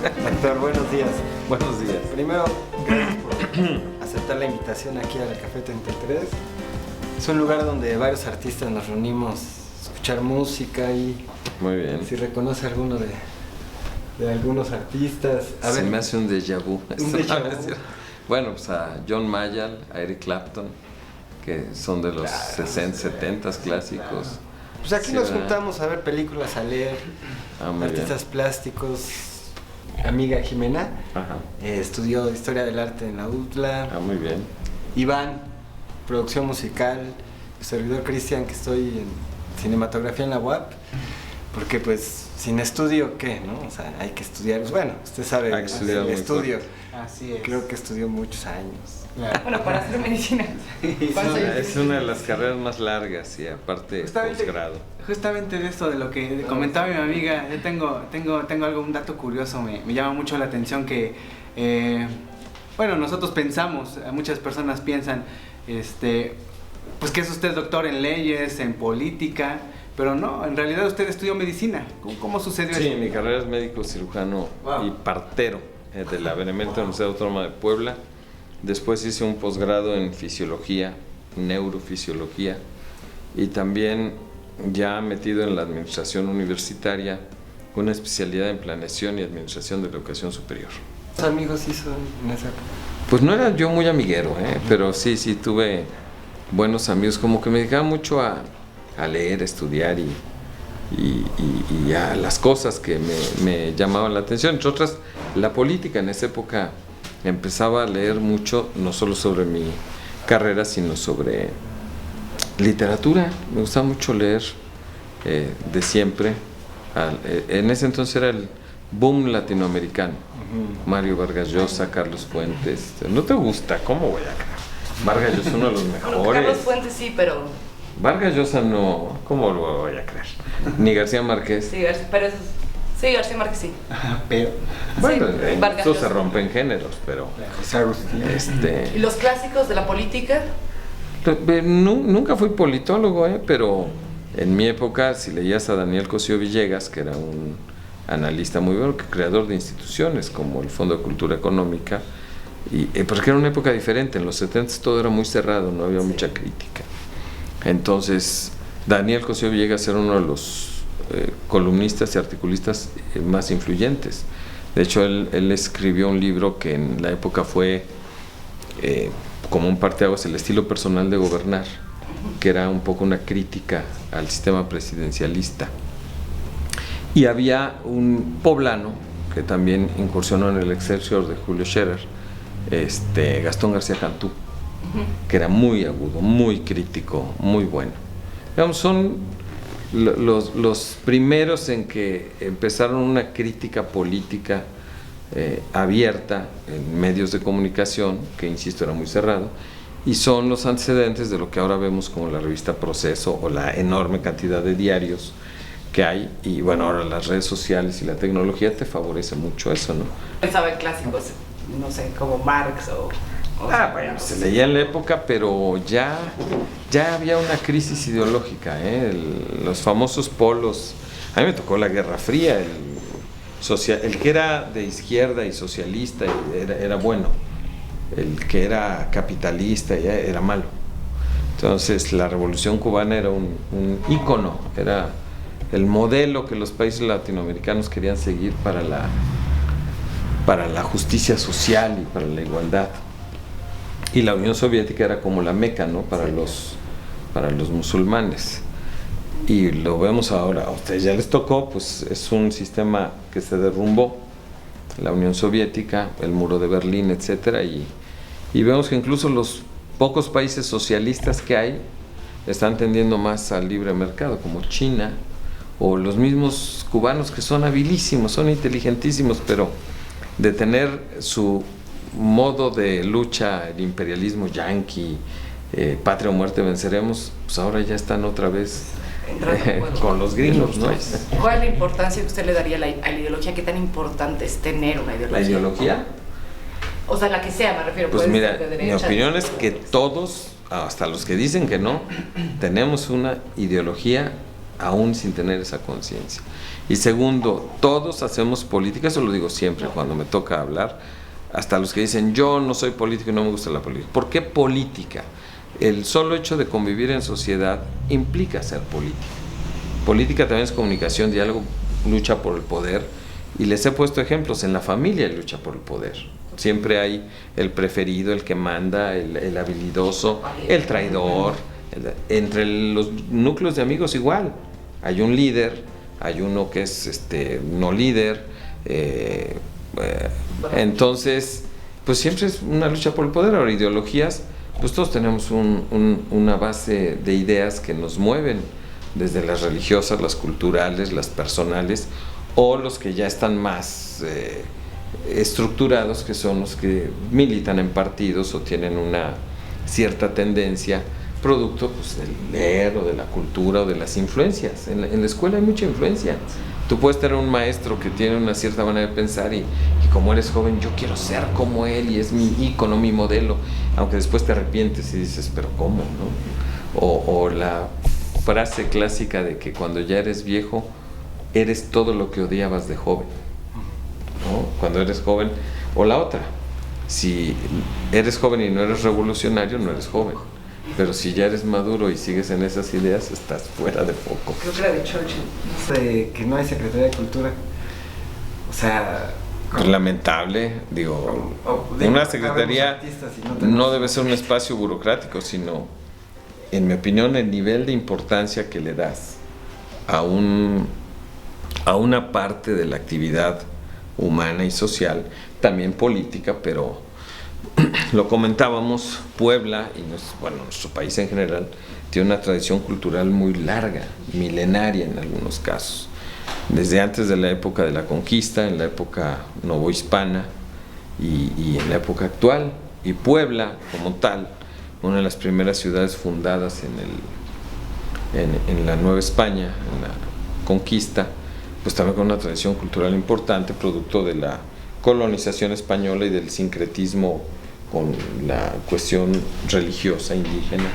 Doctor, buenos días. Buenos días. Primero, gracias por aceptar la invitación aquí al Café 33. Es un lugar donde varios artistas nos reunimos a escuchar música y... Muy bien. Si reconoce alguno de algunos artistas. Se me hace un déjà vu. Un déjà vu. Bueno, pues a John Mayall, a Eric Clapton, que son de los 60, 70 clásicos. Pues aquí Sí, nos ¿verdad? juntamos a ver películas, a leer, Muy artistas bien. plásticos. Amiga Jimena Ajá. estudió Historia del Arte en la UTLA. Muy bien. Iván, producción musical. El servidor Cristian, que estoy en cinematografía en la UAP. Porque pues sin estudio, ¿qué? ¿No? O sea, hay que estudiar. Bueno, usted sabe, Hay que estudiar el muy estudio. Así es. Creo que estudió muchos años. Bueno, para hacer medicina. ¿Cuántos años Es una de las carreras más largas y aparte posgrado. Justamente de esto de lo que comentaba mi amiga, yo tengo un dato curioso, me llama mucho la atención que, bueno, nosotros pensamos, muchas personas piensan, pues que es usted doctor en leyes, en política, pero no, en realidad usted estudió medicina. ¿Cómo sucedió Sí, eso? mi carrera es médico cirujano Wow. y partero de la Benemérita Universidad Autónoma de Puebla. Después hice un posgrado en fisiología, neurofisiología, y también ya metido en la administración universitaria, con una especialidad en planeación y administración de la educación superior. ¿Los amigos hizo en esa época? Pues no era yo muy amiguero, pero sí tuve buenos amigos, como que me dedicaba mucho a leer, a estudiar y a las cosas que me llamaban la atención. Entre otras, la política. En esa época empezaba a leer mucho, no solo sobre mi carrera, sino sobre literatura. Me gustaba mucho leer de siempre. En ese entonces era el boom latinoamericano. Mario Vargas Llosa, Carlos Fuentes. ¿No te gusta? ¿Cómo voy a creer? Vargas Llosa es uno de los Bueno, mejores. Carlos Fuentes sí, pero Vargas Llosa no, ¿cómo lo voy a creer? Ni García Márquez. sí, pero sí, García Márquez sí. Pero, Bueno, Sí, en Vargas esto se Llosa. rompen géneros, pero José Agustín. ¿Y los clásicos de la política? Nunca fui politólogo, pero en mi época, si leías a Daniel Cosío Villegas, que era un analista muy bueno, creador de instituciones como el Fondo de Cultura Económica, porque era una época diferente. En los 70 todo era muy cerrado, no había mucha crítica. Entonces, Daniel Cosío Villegas era uno de los columnistas y articulistas más influyentes. De hecho, él escribió un libro que en la época fue como un parteaguas, el estilo personal de gobernar, que era un poco una crítica al sistema presidencialista. Y había un poblano que también incursionó en el Excelsior de Julio Scherer, Gastón García Cantú, que era muy agudo, muy crítico, muy bueno. Digamos, son los primeros en que empezaron una crítica política abierta en medios de comunicación, que insisto era muy cerrado, y son los antecedentes de lo que ahora vemos como la revista Proceso o la enorme cantidad de diarios que hay. Y bueno, ahora las redes sociales y la tecnología te favorece mucho eso, ¿no? Pensaba en clásicos, no sé, como Marx o Bueno, se leía en la época, pero ya había una crisis ideológica, los famosos polos. A mí me tocó la Guerra Fría, el que era de izquierda y socialista era bueno, el que era capitalista era malo. Entonces la Revolución Cubana era un ícono, era el modelo que los países latinoamericanos querían seguir para la justicia social y para la igualdad. Y la Unión Soviética era como la Meca, ¿no? para los musulmanes. Y lo vemos ahora, a ustedes ya les tocó, pues es un sistema que se derrumbó, la Unión Soviética, el muro de Berlín, etcétera, y vemos que incluso los pocos países socialistas que hay están tendiendo más al libre mercado, como China, o los mismos cubanos, que son habilísimos, son inteligentísimos, pero de tener su modo de lucha, el imperialismo yanqui, patria o muerte venceremos, pues ahora ya están otra vez con los gringos, ¿no? ¿Cuál es la importancia que usted le daría a la ideología? ¿Qué tan importante es tener una ideología? ¿La ideología? O sea, la que sea, me refiero. Pues puede mira, ser de mi derecha, opinión es que todos, hasta los que dicen que no, tenemos una ideología aún sin tener esa conciencia. Y segundo, todos hacemos política, eso lo digo siempre cuando me toca hablar, hasta los que dicen yo no soy político y no me gusta la política. ¿Por qué política? El solo hecho de convivir en sociedad implica ser política. Política también es comunicación, diálogo, lucha por el poder. Y les he puesto ejemplos, en la familia hay lucha por el poder. Siempre hay el preferido, el que manda, el habilidoso, el traidor. Entre los núcleos de amigos igual. Hay un líder, hay uno que es no líder. Entonces, pues siempre es una lucha por el poder. Ahora, ideologías, pues todos tenemos una base de ideas que nos mueven, desde las religiosas, las culturales, las personales, o los que ya están más estructurados, que son los que militan en partidos o tienen una cierta tendencia, producto pues, del leer o de la cultura o de las influencias. En la escuela hay mucha influencia. Tú puedes tener un maestro que tiene una cierta manera de pensar y como eres joven, yo quiero ser como él y es mi ícono, mi modelo, aunque después te arrepientes y dices, pero ¿cómo? ¿No? O la frase clásica de que cuando ya eres viejo, eres todo lo que odiabas de joven, ¿no? Cuando eres joven, o la otra, si eres joven y no eres revolucionario, no eres joven. Pero si ya eres maduro y sigues en esas ideas, estás fuera de foco. Creo que era de Churchill. Que no hay Secretaría de Cultura. O sea... Es lamentable, digo, una secretaría no debe ser un espacio burocrático, sino, en mi opinión, el nivel de importancia que le das a una parte de la actividad humana y social, también política, pero lo comentábamos, Puebla y nuestro país en general tiene una tradición cultural muy larga, milenaria en algunos casos, desde antes de la época de la conquista, en la época novohispana y en la época actual. Y Puebla, como tal, una de las primeras ciudades fundadas en la Nueva España, en la conquista, pues también con una tradición cultural importante, producto de la colonización española y del sincretismo con la cuestión religiosa indígena.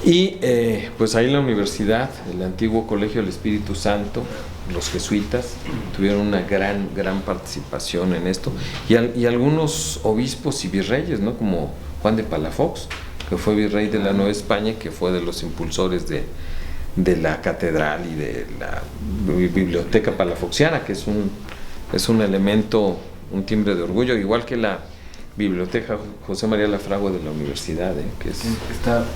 Y pues ahí en la universidad, el antiguo Colegio del Espíritu Santo, los jesuitas tuvieron una gran participación en esto, y algunos obispos y virreyes, ¿no? Como Juan de Palafox, que fue virrey de la Nueva España, que fue de los impulsores de la catedral y de la biblioteca palafoxiana, que es un elemento, un timbre de orgullo, igual que la Biblioteca José María Lafragua de la universidad, que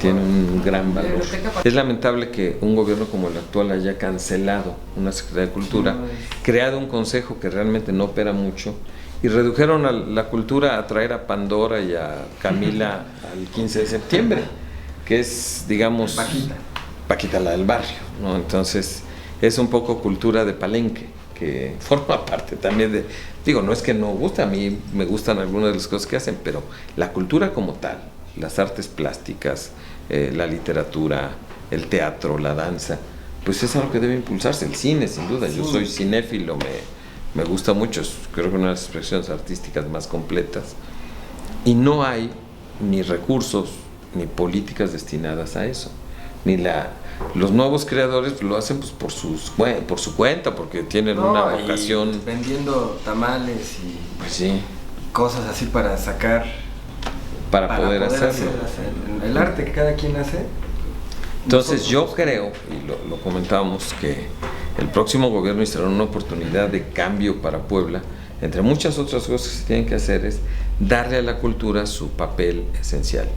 tiene un gran valor. Es lamentable que un gobierno como el actual haya cancelado una Secretaría de Cultura, creado un consejo que realmente no opera mucho, y redujeron a la cultura a traer a Pandora y a Camila al 15 de septiembre, que es, digamos, Paquita la del barrio, ¿no? Entonces es un poco cultura de palenque, que forma parte también de, digo, no es que no gusta, a mí me gustan algunas de las cosas que hacen, pero la cultura como tal, las artes plásticas, la literatura, el teatro, la danza, pues es algo que debe impulsarse. El cine, sin duda, yo soy cinéfilo, me gusta mucho, creo que una de las expresiones artísticas más completas, y no hay ni recursos ni políticas destinadas a eso, ni los nuevos creadores lo hacen pues por su cuenta, porque tienen una vocación, vendiendo tamales y pues sí, cosas así para sacar, para poder hacerlo. Hacer el arte que cada quien hace. Entonces yo creo, y lo comentábamos, que el próximo gobierno necesitará una oportunidad de cambio para Puebla. Entre muchas otras cosas que se tienen que hacer es darle a la cultura su papel esencial,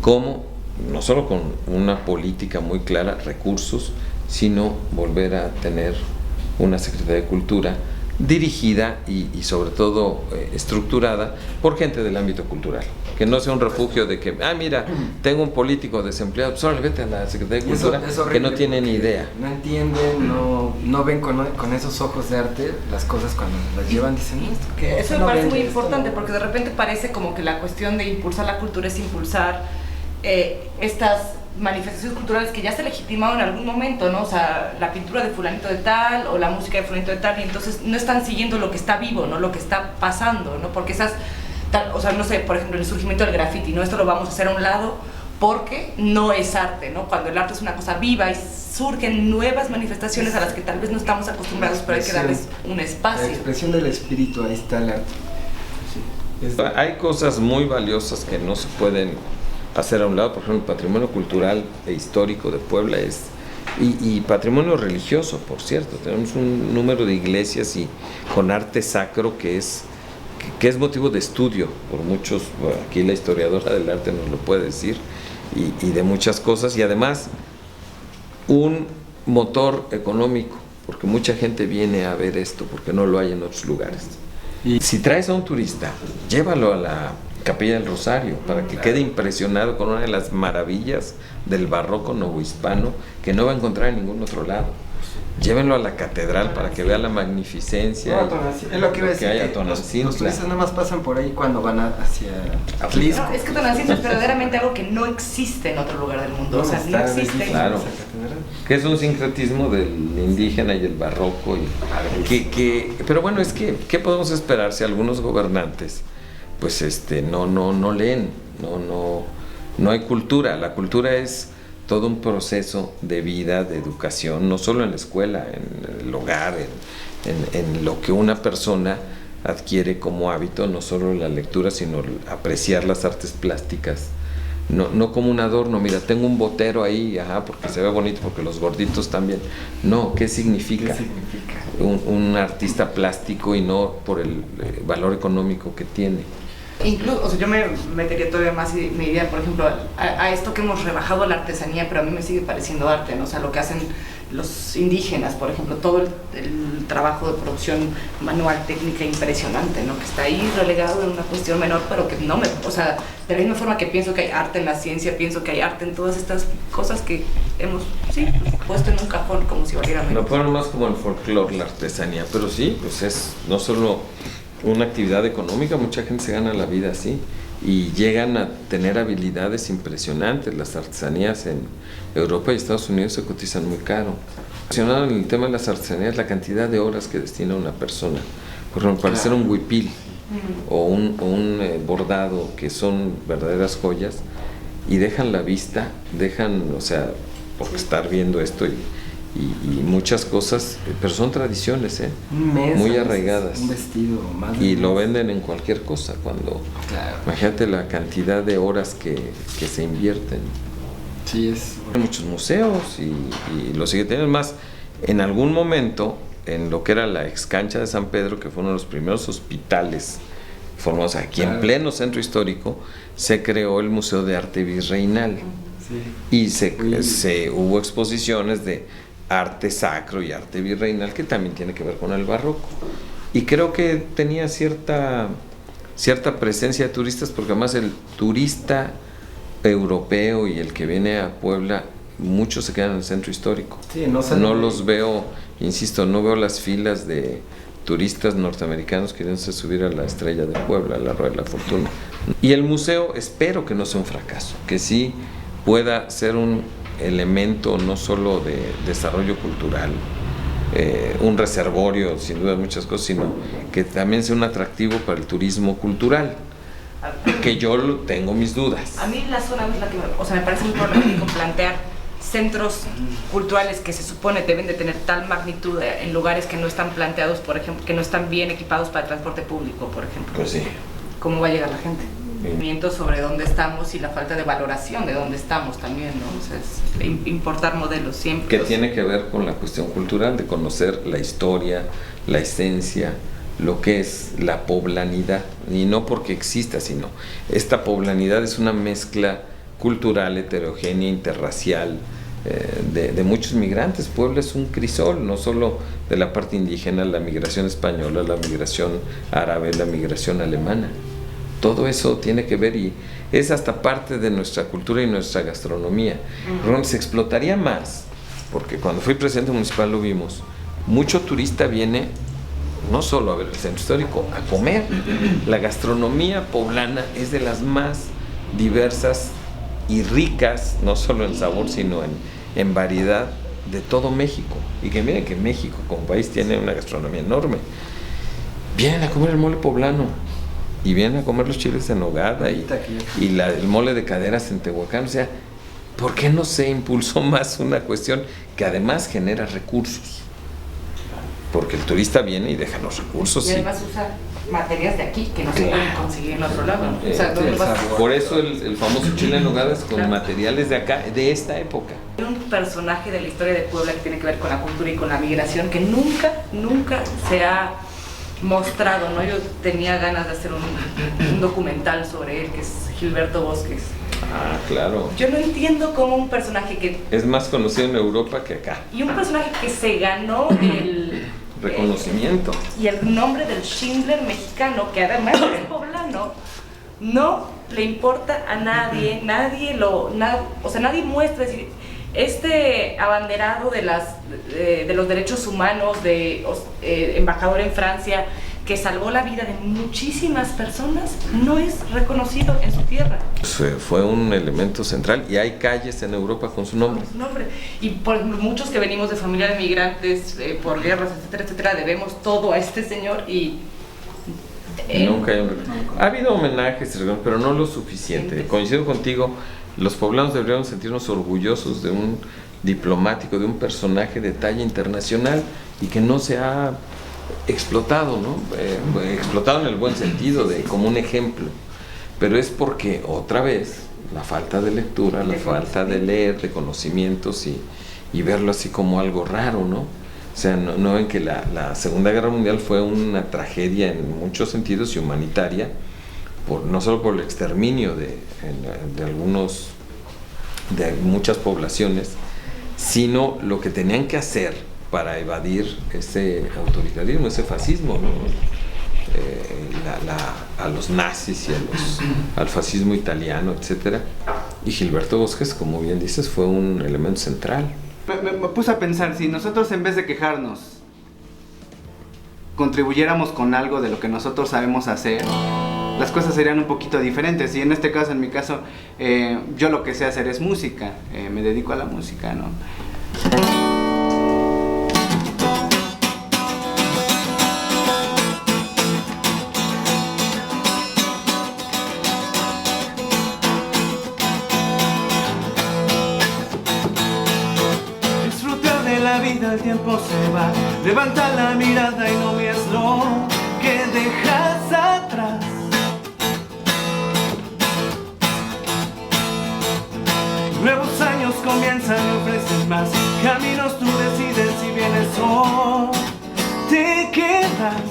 como no solo con una política muy clara, recursos, sino volver a tener una Secretaría de Cultura dirigida y sobre todo estructurada por gente del ámbito cultural, que no sea un refugio de que, mira, tengo un político desempleado, pues ahora vete a la Secretaría de Cultura, que no tiene ni idea. No entienden, no ven con esos ojos de arte las cosas cuando las llevan, dicen, ¿esto qué es? Eso me parece muy importante, porque de repente parece como que la cuestión de impulsar la cultura es impulsar estas manifestaciones culturales que ya se legitimaron en algún momento, ¿no? O sea, la pintura de fulanito de tal o la música de fulanito de tal, y entonces no están siguiendo lo que está vivo, ¿no? Lo que está pasando, ¿no? Porque o sea, no sé, por ejemplo, el surgimiento del graffiti, ¿no? Esto lo vamos a hacer a un lado porque no es arte, ¿no? Cuando el arte es una cosa viva y surgen nuevas manifestaciones a las que tal vez no estamos acostumbrados, pero hay que darles un espacio. La expresión del espíritu, ahí está el arte. Sí. Hay cosas muy valiosas que no se pueden hacer a un lado. Por ejemplo, el patrimonio cultural e histórico de Puebla y patrimonio religioso, por cierto. Tenemos un número de iglesias y con arte sacro que es motivo de estudio por muchos. Bueno, aquí la historiadora del arte nos lo puede decir, y de muchas cosas, y además un motor económico, porque mucha gente viene a ver esto porque no lo hay en otros lugares. Y si traes a un turista, llévalo a la Capilla del Rosario para que quede impresionado con una de las maravillas del barroco novohispano que no va a encontrar en ningún otro lado. Llévenlo a la catedral para que vea la magnificencia. Es lo que iba a decir, que los turistas nada más pasan por ahí cuando van hacia Jalisco. No, es que Tonantzintla es verdaderamente algo que no existe en otro lugar del mundo. O sea, no existe. Claro. Que es un sincretismo del indígena y el barroco. Pero bueno, es que, ¿qué podemos esperar si algunos gobernantes pues no leen? No hay cultura. La cultura es todo un proceso de vida, de educación, no solo en la escuela, en el hogar, en lo que una persona adquiere como hábito, no solo la lectura, sino apreciar las artes plásticas, no como un adorno. Mira, tengo un botero ahí, porque se ve bonito, porque los gorditos también. No, ¿qué significa? ¿Qué significa? Un artista plástico, y no por el valor económico que tiene. Incluso, o sea, yo me metería todavía más y me iría, por ejemplo, a esto que hemos rebajado la artesanía, pero a mí me sigue pareciendo arte, ¿no? O sea, lo que hacen los indígenas, por ejemplo, todo el trabajo de producción manual, técnica impresionante, ¿no? Que está ahí relegado en una cuestión menor, pero que no o sea, de la misma forma que pienso que hay arte en la ciencia, pienso que hay arte en todas estas cosas que hemos, puesto en un cajón como si valiera menos. Lo ponen más como el folclore, la artesanía, pero sí, pues es no solo una actividad económica, mucha gente se gana la vida así y llegan a tener habilidades impresionantes. Las artesanías en Europa y Estados Unidos se cotizan muy caro. Relacionado en el tema de las artesanías, la cantidad de horas que destina una persona, por ejemplo, para hacer un huipil o un bordado, que son verdaderas joyas, y dejan la vista, o sea, por estar viendo esto y muchas cosas, pero son tradiciones, muy arraigadas. Un vestido, más y lo venden en cualquier cosa. Claro. Imagínate la cantidad de horas que se invierten. Sí, es. Hay muchos museos y lo sigue teniendo. Más, en algún momento, en lo que era la ex cancha de San Pedro, que fue uno de los primeros hospitales formados aquí en pleno centro histórico, se creó el Museo de Arte Virreinal. Sí. Y hubo exposiciones de arte sacro y arte virreinal, que también tiene que ver con el barroco, y creo que tenía cierta presencia de turistas, porque además el turista europeo y el que viene a Puebla, muchos se quedan en el centro histórico. Sí, no los veo, insisto, no veo las filas de turistas norteamericanos queriéndose subir a la Estrella de Puebla, a la Rueda de la Fortuna. Y el museo, espero que no sea un fracaso, que sí pueda ser un elemento no solo de desarrollo cultural, un reservorio, sin duda, muchas cosas, sino que también sea un atractivo para el turismo cultural, que yo tengo mis dudas. A mí la zona es la que me parece muy problemático plantear centros culturales que se supone deben de tener tal magnitud en lugares que no están planteados, por ejemplo, que no están bien equipados para el transporte público, por ejemplo. Pues sí. ¿Cómo va a llegar la gente? Sobre dónde estamos y la falta de valoración de dónde estamos también, ¿no? O sea, es importar modelos siempre. Que tiene que ver con la cuestión cultural, de conocer la historia, la esencia, lo que es la poblanidad, y no porque exista, sino esta poblanidad es una mezcla cultural, heterogénea, interracial, de muchos migrantes. Puebla es un crisol, no solo de la parte indígena, la migración española, la migración árabe, la migración alemana. Todo eso tiene que ver, y es hasta parte de nuestra cultura y nuestra gastronomía. Pero se explotaría más, porque cuando fui presidente municipal lo vimos, mucho turista viene no solo a ver el centro histórico, a comer. La gastronomía poblana es de las más diversas y ricas, no solo en sabor, sino en variedad, de todo México. Y que miren que México como país tiene una gastronomía enorme. Vienen a comer el mole poblano. y vienen a comer los chiles en nogada y el mole de caderas en Tehuacán. O sea, ¿por qué no se impulsó más una cuestión que además genera recursos? Porque el turista viene y deja los recursos. Y además usa materias de aquí que no se pueden conseguir en otro lado. O sea, por eso el famoso chile en nogada es con materiales de acá, de esta época. Hay un personaje de la historia de Puebla que tiene que ver con la cultura y con la migración que nunca se ha mostrado, ¿no? Yo tenía ganas de hacer un documental sobre él, que es Gilberto Bosques. Ah, claro. Yo no entiendo cómo un personaje que... Es más conocido en Europa que acá. Y un personaje que se ganó el... reconocimiento. Y el nombre del Schindler mexicano, que además es poblano, no le importa a nadie, nadie muestra, es decir, este abanderado de los derechos humanos, embajador en Francia, que salvó la vida de muchísimas personas, no es reconocido en su tierra. Fue un elemento central y hay calles en Europa con su nombre. Y por ejemplo, muchos que venimos de familia de migrantes por guerras, etcétera, debemos todo a este señor y... Nunca ha habido homenajes, pero no lo suficiente. Coincido contigo, los poblanos deberían sentirnos orgullosos de un diplomático, de un personaje de talla internacional y que no se ha explotado, ¿no? Explotado en el buen sentido, como un ejemplo, pero es porque otra vez la falta de lectura, la falta de leer, de conocimientos y verlo así como algo raro, ¿no? O sea, no ven que la Segunda Guerra Mundial fue una tragedia en muchos sentidos y humanitaria, no solo por el exterminio de muchas poblaciones, sino lo que tenían que hacer para evadir ese autoritarismo, ese fascismo, ¿no? A los nazis y al fascismo italiano, etcétera. Y Gilberto Bosques, como bien dices, fue un elemento central. Me puse a pensar, si nosotros en vez de quejarnos contribuyéramos con algo de lo que nosotros sabemos hacer, las cosas serían un poquito diferentes. Y en este caso, en mi caso, yo lo que sé hacer es música, me dedico a la música, ¿no? El tiempo se va, levanta la mirada y no mires lo que dejas atrás. Nuevos años comienzan y ofrecen más caminos, tú decides si vienes o te quedas.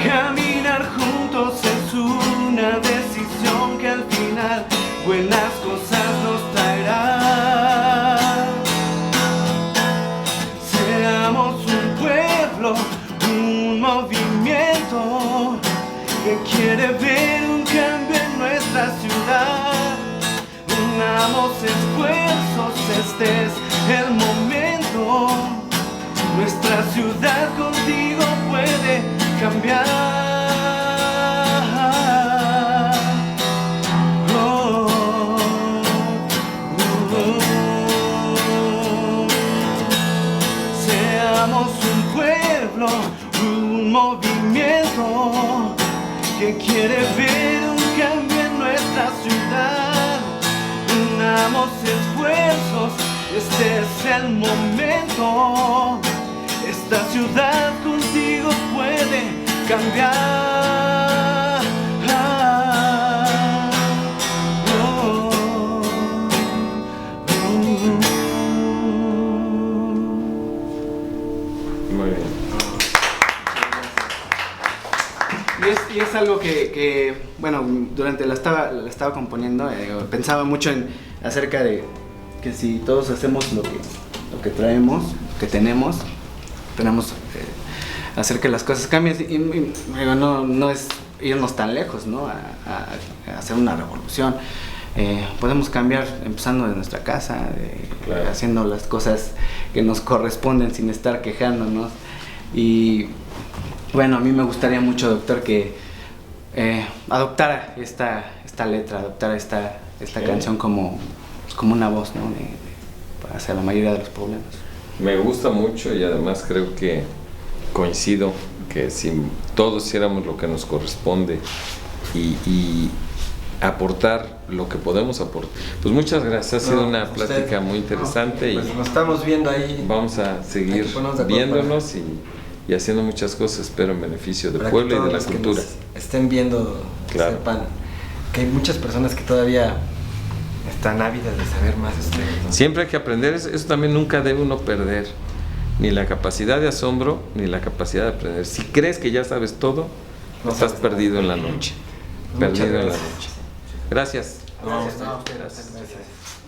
Caminar juntos es una decisión que al final buenas cosas nos traerá. Seamos un pueblo, un movimiento que quiere ver un cambio en nuestra ciudad. Unamos esfuerzos, este es el momento. Nuestra ciudad contigo puede cambiar. Un movimiento que quiere ver un cambio en nuestra ciudad. Unamos esfuerzos, este es el momento. Esta ciudad contigo puede cambiar. Y es algo que bueno, durante la estaba componiendo, pensaba mucho acerca de que si todos hacemos lo que traemos, lo que tenemos hacer que las cosas cambien. Y no es irnos tan lejos, ¿no? A hacer una revolución. Podemos cambiar empezando de nuestra casa, claro, haciendo las cosas que nos corresponden sin estar quejándonos. Y bueno, a mí me gustaría mucho, doctor, que adoptara esta letra, adoptara esta canción como una voz, ¿no? Hacia la mayoría de los poblanos. Me gusta mucho y además creo que coincido que si todos hiciéramos lo que nos corresponde y aportar lo que podemos aportar. Pues muchas gracias, ha sido una plática muy interesante Pues y nos estamos viendo ahí. vamos a seguir Hay que ponernos de acuerdo viéndonos y haciendo muchas cosas, espero en beneficio del para que pueblo y todos de la los que cultura. nos estén viendo, Claro. sepan que hay muchas personas que todavía están ávidas de saber más de ustedes, ¿no? Siempre hay que aprender, eso también nunca debe uno perder, ni la capacidad de asombro, ni la capacidad de aprender. Si crees que ya sabes todo, No estás sabes perdido nada. en la noche. Muchas Perdido en la gracias. noche. Gracias. Gracias. No, Gracias.